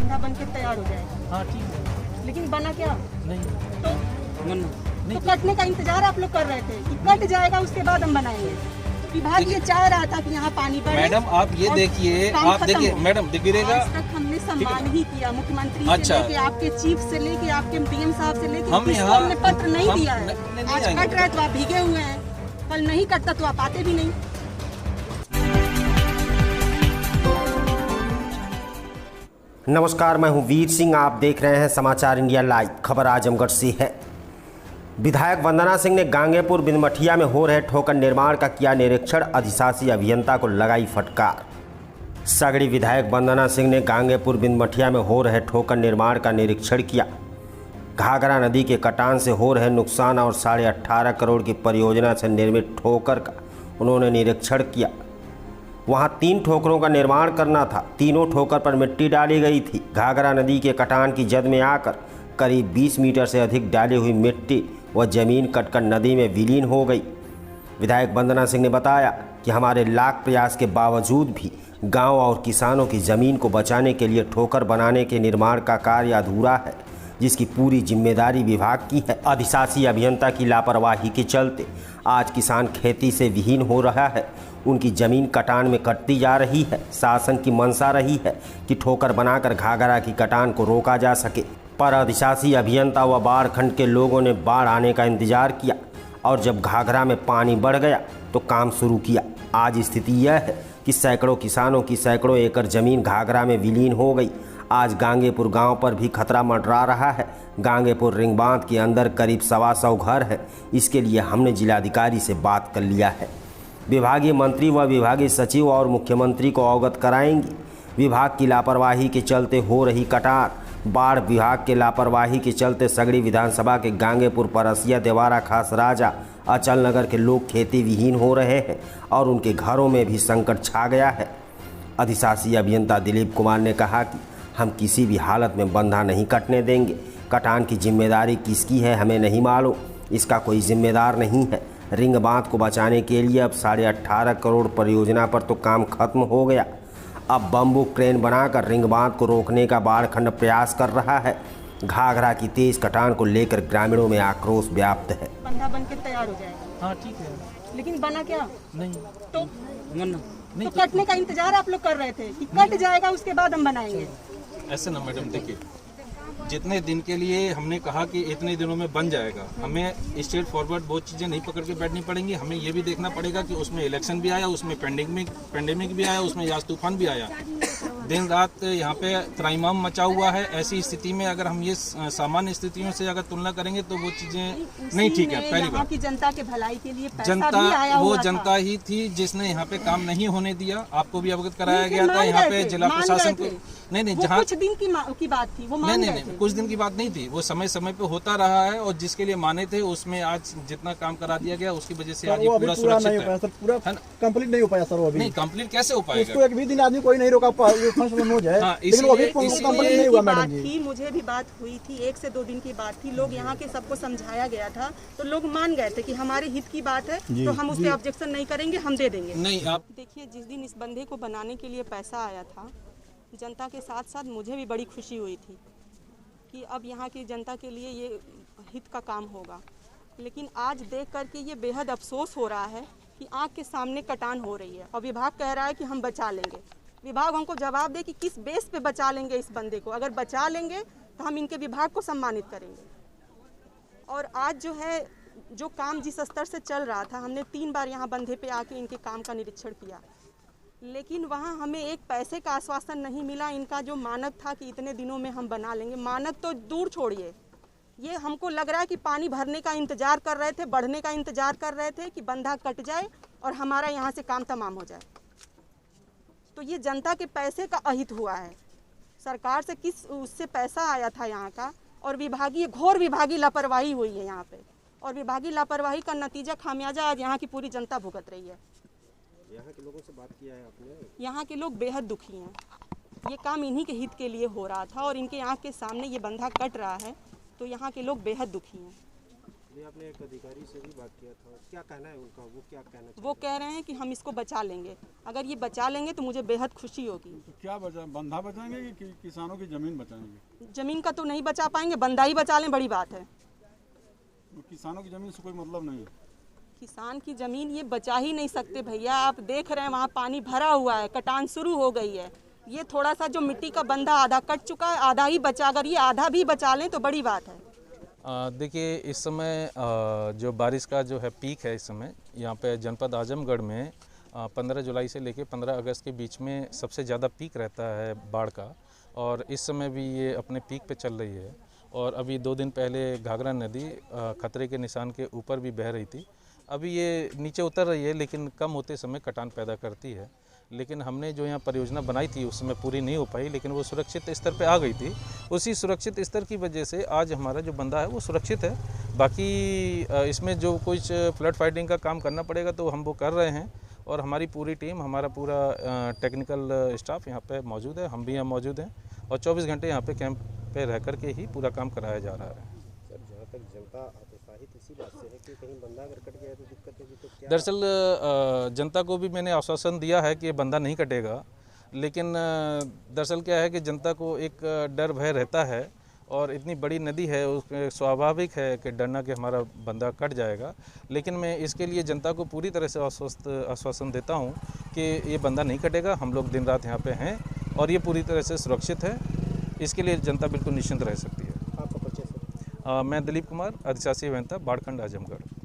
बंधा बन के तैयार हो जाएगा। हाँ ठीक है, लेकिन बना क्या? नहीं तो नहीं कटने का इंतजार आप लोग कर रहे थे कि कट जाएगा उसके बाद हम बनाएंगे। विभाग ये चाह रहा था कि यहाँ पानी बढ़े। मैडम आप ये देखिए, आप देखिए मैडम दिखेगा। आज तक हमने सम्मान ही किया, मुख्यमंत्री से अच्छा। लेके आपके चीफ से लेके आपके डीएम साहब से लेके हम किसी को यहाँ- हमने पत्र नहीं हम दिया है। नहीं आज आएंगे। कट रहे तो आप भीगे हुए हैं, कल नहीं कटता तो आप आते भी नहीं। नमस्कार, मैं हूं वीर सिंह। आप देख रहे हैं समाचार इंडिया लाइव। खबर आजमगढ़ से है। विधायक वंदना सिंह ने गांगेपुर बिनमठिया में हो रहे ठोकर निर्माण का किया निरीक्षण। अधिशासी अभियंता को लगाई फटकार। सगड़ी विधायक वंदना सिंह ने गांगेपुर बिनमठिया में हो रहे ठोकर निर्माण का निरीक्षण किया। घाघरा नदी के कटान से हो रहे नुकसान और 18.5 करोड़ की परियोजना से निर्मित ठोकर का उन्होंने निरीक्षण किया। वहां 3 ठोकरों का निर्माण करना था। तीनों ठोकर पर मिट्टी डाली गई थी। घाघरा नदी के कटान की जद में आकर करीब 20 मीटर से अधिक डाली हुई मिट्टी व जमीन कटकर नदी में विलीन हो गई। विधायक वंदना सिंह ने बताया कि हमारे लाख प्रयास के बावजूद भी गांव और किसानों की ज़मीन को बचाने के लिए ठोकर बनाने के निर्माण का कार्य अधूरा है, जिसकी पूरी जिम्मेदारी विभाग की है। अधिशासी अभियंता की लापरवाही के चलते आज किसान खेती से विहीन हो रहा है। उनकी ज़मीन कटान में कटती जा रही है। शासन की मंशा रही है कि ठोकर बनाकर घाघरा की कटान को रोका जा सके, पर अधिशासी अभियंता व बाढ़ खंड के लोगों ने बाढ़ आने का इंतजार किया और जब घाघरा में पानी बढ़ गया तो काम शुरू किया। आज स्थिति यह है कि सैकड़ों किसानों की सैकड़ों एकड़ ज़मीन घाघरा में विलीन हो गई। आज गांगेपुर गांव पर भी खतरा मंडरा रहा है। गांगेपुर रिंग बांध के अंदर करीब 125 घर है। इसके लिए हमने जिलाधिकारी से बात कर लिया है। विभागीय मंत्री व विभागीय सचिव और मुख्यमंत्री को अवगत कराएंगी। विभाग की लापरवाही के चलते हो रही कटार। बाढ़ विभाग के लापरवाही के चलते सगड़ी विधानसभा के गांगेपुर, परसिया, देवारा, खास राजा, अचल नगर के लोग खेती विहीन हो रहे हैं और उनके घरों में भी संकट छा गया है। अधिशासी अभियंता दिलीप कुमार ने कहा कि हम किसी भी हालत में बंधा नहीं कटने देंगे। कटान की जिम्मेदारी किसकी है हमें नहीं मालूम, इसका कोई जिम्मेदार नहीं है। रिंग बांध को बचाने के लिए अब 18.5 करोड़ परियोजना पर तो काम खत्म हो गया। अब बम्बू क्रेन बनाकर रिंग बांध को रोकने का बाढ़ खंड प्रयास कर रहा है। घाघरा की तेज कटान को लेकर ग्रामीणों में आक्रोश व्याप्त है। बंधा बन के तैयार हो जाएगा। हाँ ठीक है, लेकिन बना क्या? नहीं तो नहीं कटने का इंतजार आप लोग कर रहे थे कि कट जाएगा उसके बाद हम बनाएंगे। ऐसे ना मैडम, देखिए जितने दिन के लिए हमने कहा कि इतने दिनों में बन जाएगा, हमें स्ट्रेट फॉरवर्ड बहुत चीज़ें नहीं पकड़ के बैठनी पड़ेंगी। हमें ये भी देखना पड़ेगा कि उसमें इलेक्शन भी आया, उसमें पेंडेमिक भी आया, उसमें यास तूफान भी आया। दिन रात यहाँ पे त्राइमाम मचा हुआ है। ऐसी स्थिति में अगर हम ये सामान्य स्थितियों से अगर तुलना करेंगे तो वो चीज़ें नहीं ठीक है। पहली बात, की जनता के भलाई के लिए पैसा भी आया वो हुआ जनता ही थी जिसने यहाँ पे काम नहीं होने दिया। आपको भी अवगत कराया गया था यहाँ पे जिला प्रशासन को। नहीं जहाँ कुछ दिन की बात थी, वो नहीं कुछ दिन की बात नहीं थी, वो समय समय पे होता रहा है और जिसके लिए माने थे उसमें आज जितना काम करा दिया गया उसकी वजह से आज ये पूरा सुरक्षित है। सर पूरा कंप्लीट नहीं हो पाया सर। वो अभी नहीं कंप्लीट कैसे हो पाएगा? इसको एक भी दिन आदमी कोई नहीं रोका हो जाए। हाँ, लेकिन वो अभी कंप्लीट नहीं हुआ मैडम जी। मुझे भी बात हुई थी, 1 से 2 दिन की बात थी। लोग यहाँ के सबको समझाया गया था तो लोग मान गए थे कि हमारे हित की बात है तो हम उस पर ऑब्जेक्शन नहीं करेंगे, हम दे देंगे। नहीं आप देखिए, जिस दिन इस बंधे को बनाने के लिए पैसा आया था, जनता के साथ साथ मुझे भी बड़ी खुशी हुई थी कि अब यहाँ की जनता के लिए ये हित का काम होगा। लेकिन आज देख करके ये बेहद अफसोस हो रहा है कि आँख के सामने कटान हो रही है और विभाग कह रहा है कि हम बचा लेंगे। विभाग हमको जवाब दे कि किस बेस पे बचा लेंगे इस बंदे को। अगर बचा लेंगे तो हम इनके विभाग को सम्मानित करेंगे। और आज जो है, जो काम जिस स्तर से चल रहा था, हमने 3 बार यहाँ बंधे पे आके इनके काम का निरीक्षण किया, लेकिन वहाँ हमें एक पैसे का आश्वासन नहीं मिला। इनका जो मानक था कि इतने दिनों में हम बना लेंगे, मानक तो दूर छोड़िए, ये हमको लग रहा है कि पानी भरने का इंतजार कर रहे थे, बढ़ने का इंतजार कर रहे थे कि बंधा कट जाए और हमारा यहाँ से काम तमाम हो जाए। तो ये जनता के पैसे का अहित हुआ है। सरकार से किस उससे पैसा आया था यहाँ का, और घोर विभागीय लापरवाही हुई है यहाँ पे, और विभागीय लापरवाही का नतीजा खामियाजा आज यहाँ की पूरी जनता भुगत रही है। यहाँ के लोगों से बात किया है आपने? यहाँ के लोग बेहद दुखी हैं। ये काम इन्हीं के हित के लिए हो रहा था और इनके आँख के सामने ये बंधा कट रहा है, तो यहाँ के लोग बेहद दुखी हैं। अभी आपने एक अधिकारी से भी बात किया था, क्या कहना है उनका, वो क्या कहना चाहते वो कह रहे हैं कि हम इसको बचा लेंगे, अगर ये बचा लेंगे तो मुझे बेहद खुशी होगी। तो क्या बंधा बचाएंगे कि किसानों की जमीन बचाएंगे? ज़मीन का तो नहीं बचा पाएंगे, बंदा ही बचा लें, बड़ी बात है। किसानों की जमीन से कोई मतलब नहीं है। किसान की ज़मीन ये बचा ही नहीं सकते भैया, आप देख रहे हैं वहाँ पानी भरा हुआ है, कटान शुरू हो गई है। ये थोड़ा सा जो मिट्टी का बंधा आधा कट चुका है, आधा ही बचा, अगर ये आधा भी बचा लें तो बड़ी बात है। देखिए इस समय जो बारिश का जो है पीक है, इस समय यहाँ पे जनपद आजमगढ़ में 15 जुलाई से लेकर 15 अगस्त के बीच में सबसे ज़्यादा पीक रहता है बाढ़ का, और इस समय भी ये अपने पीक पे चल रही है। और अभी 2 दिन पहले घाघरा नदी खतरे के निशान के ऊपर भी बह रही थी, अभी ये नीचे उतर रही है, लेकिन कम होते समय कटान पैदा करती है। लेकिन हमने जो यहाँ परियोजना बनाई थी उस समय पूरी नहीं हो पाई, लेकिन वो सुरक्षित स्तर पे आ गई थी। उसी सुरक्षित स्तर की वजह से आज हमारा जो बंदा है वो सुरक्षित है। बाकी इसमें जो कुछ फ्लड फाइटिंग का काम करना पड़ेगा तो हम वो कर रहे हैं, और हमारी पूरी टीम, हमारा पूरा टेक्निकल स्टाफ यहाँ पे मौजूद है, हम भी यहाँ मौजूद हैं, और 24 घंटे यहाँ पे कैंप पे रह कर के ही पूरा काम कराया जा रहा है। सर, जहाँ तक जनता हतोत्साहित इसी बात से है कि कहीं बंदा अगर कट गया तो दिक्कत होगी, तो क्या? दरअसल जनता को भी मैंने आश्वासन दिया है कि ये बंदा नहीं कटेगा, लेकिन दरअसल क्या है कि जनता को एक डर भय रहता है, और इतनी बड़ी नदी है, उसमें स्वाभाविक है कि डरना कि हमारा बंदा कट जाएगा। लेकिन मैं इसके लिए जनता को पूरी तरह से आश्वासन देता हूँ कि ये बंदा नहीं कटेगा, हम लोग दिन रात यहाँ पे हैं और ये पूरी तरह से सुरक्षित है। इसके लिए जनता बिल्कुल निश्चिंत रह सकती है। आपका परिचय सर? मैं दिलीप कुमार, अधिशासी अभियंता, बाढ़ खंड आजमगढ़।